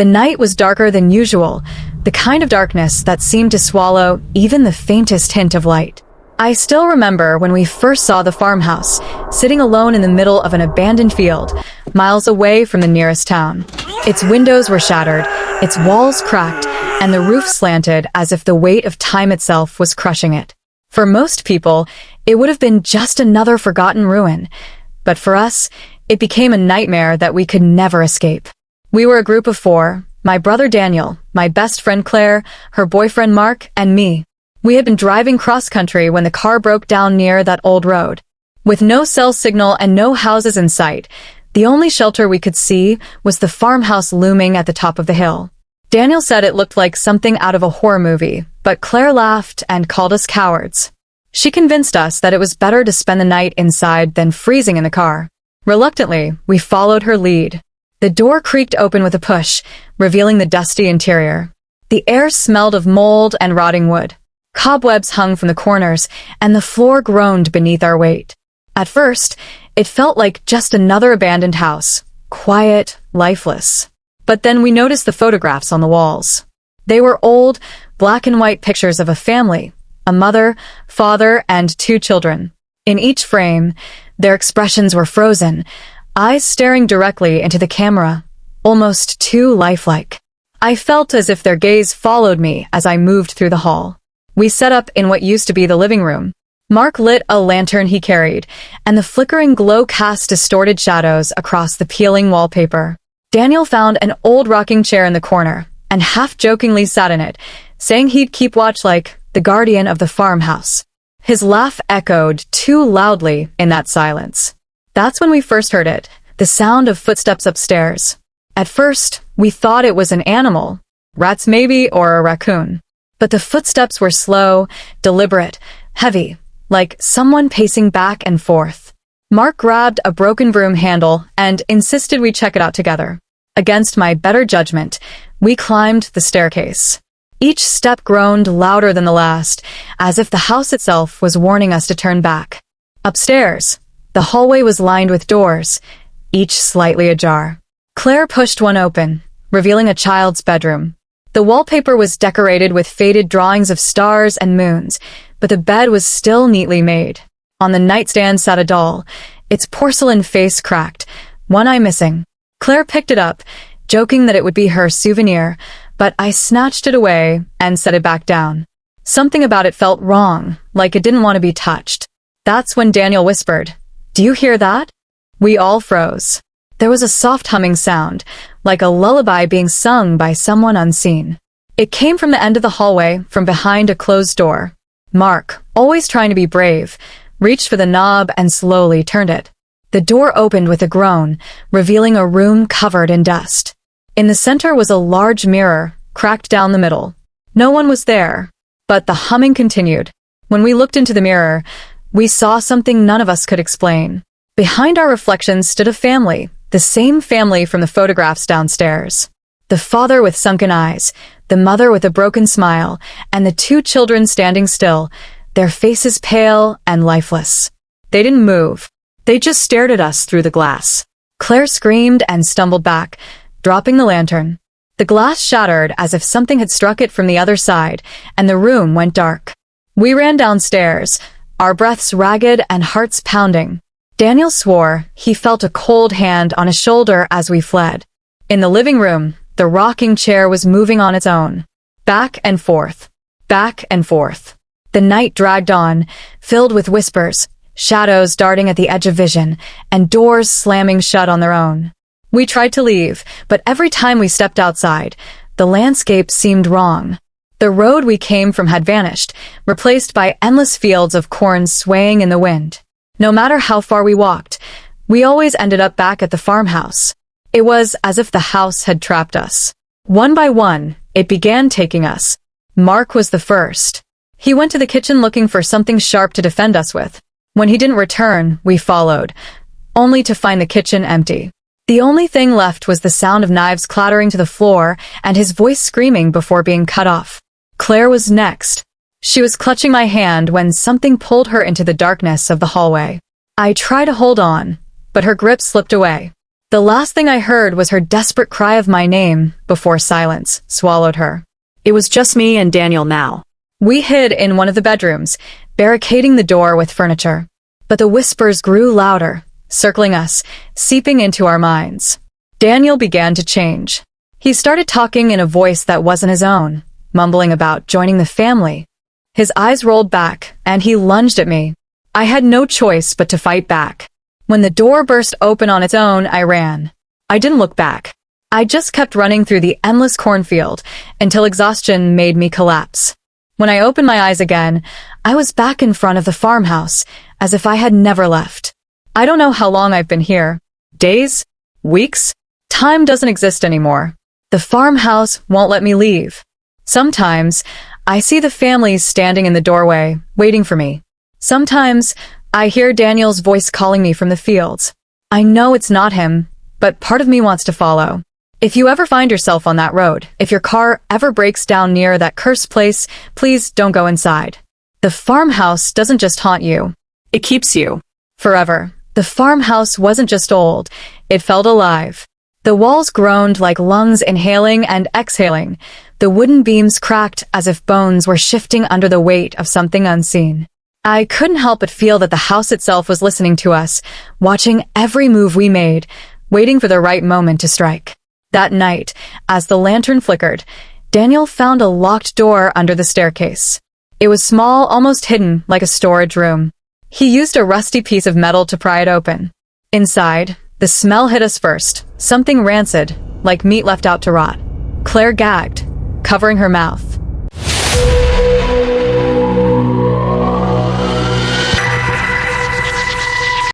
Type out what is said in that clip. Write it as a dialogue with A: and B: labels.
A: The night was darker than usual, the kind of darkness that seemed to swallow even the faintest hint of light. I still remember when we first saw the farmhouse, sitting alone in the middle of an abandoned field, miles away from the nearest town. Its windows were shattered, its walls cracked, and the roof slanted as if the weight of time itself was crushing it. For most people, it would have been just another forgotten ruin. But for us, it became a nightmare that we could never escape. We were a group of 4, my brother Daniel, my best friend Claire, her boyfriend Mark, and me. We had been driving cross-country when the car broke down near that old road. With no cell signal and no houses in sight, the only shelter we could see was the farmhouse looming at the top of the hill. Daniel said it looked like something out of a horror movie, but Claire laughed and called us cowards. She convinced us that it was better to spend the night inside than freezing in the car. Reluctantly, we followed her lead. The door creaked open with a push, revealing the dusty interior. The air smelled of mold and rotting wood. Cobwebs hung from the corners, and the floor groaned beneath our weight. At first, it felt like just another abandoned house, quiet, lifeless. But then we noticed the photographs on the walls. They were old, black and white pictures of a family, a mother, father, and 2 children. In each frame, their expressions were frozen, eyes staring directly into the camera, almost too lifelike. I felt as if their gaze followed me as I moved through the hall. We set up in what used to be the living room. Mark lit a lantern he carried, and the flickering glow cast distorted shadows across the peeling wallpaper. Daniel found an old rocking chair in the corner, and half-jokingly sat in it, saying he'd keep watch like the guardian of the farmhouse. His laugh echoed too loudly in that silence. That's when we first heard it, the sound of footsteps upstairs. At first, we thought it was an animal, rats maybe, or a raccoon. But the footsteps were slow, deliberate, heavy, like someone pacing back and forth. Mark grabbed a broken broom handle and insisted we check it out together. Against my better judgment, we climbed the staircase. Each step groaned louder than the last, as if the house itself was warning us to turn back. Upstairs, the hallway was lined with doors, each slightly ajar. Claire pushed one open, revealing a child's bedroom. The wallpaper was decorated with faded drawings of stars and moons, but the bed was still neatly made. On the nightstand sat a doll, its porcelain face cracked, one eye missing. Claire picked it up, joking that it would be her souvenir, but I snatched it away and set it back down. Something about it felt wrong, like it didn't want to be touched. That's when Daniel whispered, "Do you hear that?" We all froze. There was a soft humming sound, like a lullaby being sung by someone unseen. It came from the end of the hallway, from behind a closed door. Mark, always trying to be brave, reached for the knob and slowly turned it. The door opened with a groan, revealing a room covered in dust. In the center was a large mirror, cracked down the middle. No one was there, but the humming continued. When we looked into the mirror, we saw something none of us could explain. Behind our reflections stood a family, the same family from the photographs downstairs. The father with sunken eyes, the mother with a broken smile, and the 2 children standing still, their faces pale and lifeless. They didn't move. They just stared at us through the glass. Claire screamed and stumbled back, dropping the lantern. The glass shattered as if something had struck it from the other side, and the room went dark. We ran downstairs, our breaths ragged and hearts pounding. Daniel swore he felt a cold hand on his shoulder as we fled. In the living room, the rocking chair was moving on its own. Back and forth. Back and forth. The night dragged on, filled with whispers, shadows darting at the edge of vision, and doors slamming shut on their own. We tried to leave, but every time we stepped outside, the landscape seemed wrong. The road we came from had vanished, replaced by endless fields of corn swaying in the wind. No matter how far we walked, we always ended up back at the farmhouse. It was as if the house had trapped us. One by one, it began taking us. Mark was the first. He went to the kitchen looking for something sharp to defend us with. When he didn't return, we followed, only to find the kitchen empty. The only thing left was the sound of knives clattering to the floor and his voice screaming before being cut off. Claire was next. She was clutching my hand when something pulled her into the darkness of the hallway. I tried to hold on, but her grip slipped away. The last thing I heard was her desperate cry of my name before silence swallowed her.
B: It was just me and Daniel now.
A: We hid in one of the bedrooms, barricading the door with furniture. But the whispers grew louder, circling us, seeping into our minds. Daniel began to change. He started talking in a voice that wasn't his own, mumbling about joining the family. His eyes rolled back, and he lunged at me. I had no choice but to fight back. When the door burst open on its own, I ran. I didn't look back. I just kept running through the endless cornfield until exhaustion made me collapse. When I opened my eyes again, I was back in front of the farmhouse, as if I had never left. I don't know how long I've been here. Days? Weeks? Time doesn't exist anymore. The farmhouse won't let me leave. Sometimes, I see the families standing in the doorway, waiting for me. Sometimes, I hear Daniel's voice calling me from the fields. I know it's not him, but part of me wants to follow. If you ever find yourself on that road, if your car ever breaks down near that cursed place, please don't go inside. The farmhouse doesn't just haunt you.
B: It keeps you.
A: Forever. The farmhouse wasn't just old, it felt alive. The walls groaned like lungs inhaling and exhaling. The wooden beams cracked as if bones were shifting under the weight of something unseen. I couldn't help but feel that the house itself was listening to us, watching every move we made, waiting for the right moment to strike. That night, as the lantern flickered, Daniel found a locked door under the staircase. It was small, almost hidden, like a storage room. He used a rusty piece of metal to pry it open. Inside, the smell hit us first, something rancid, like meat left out to rot. Claire gagged, covering her mouth.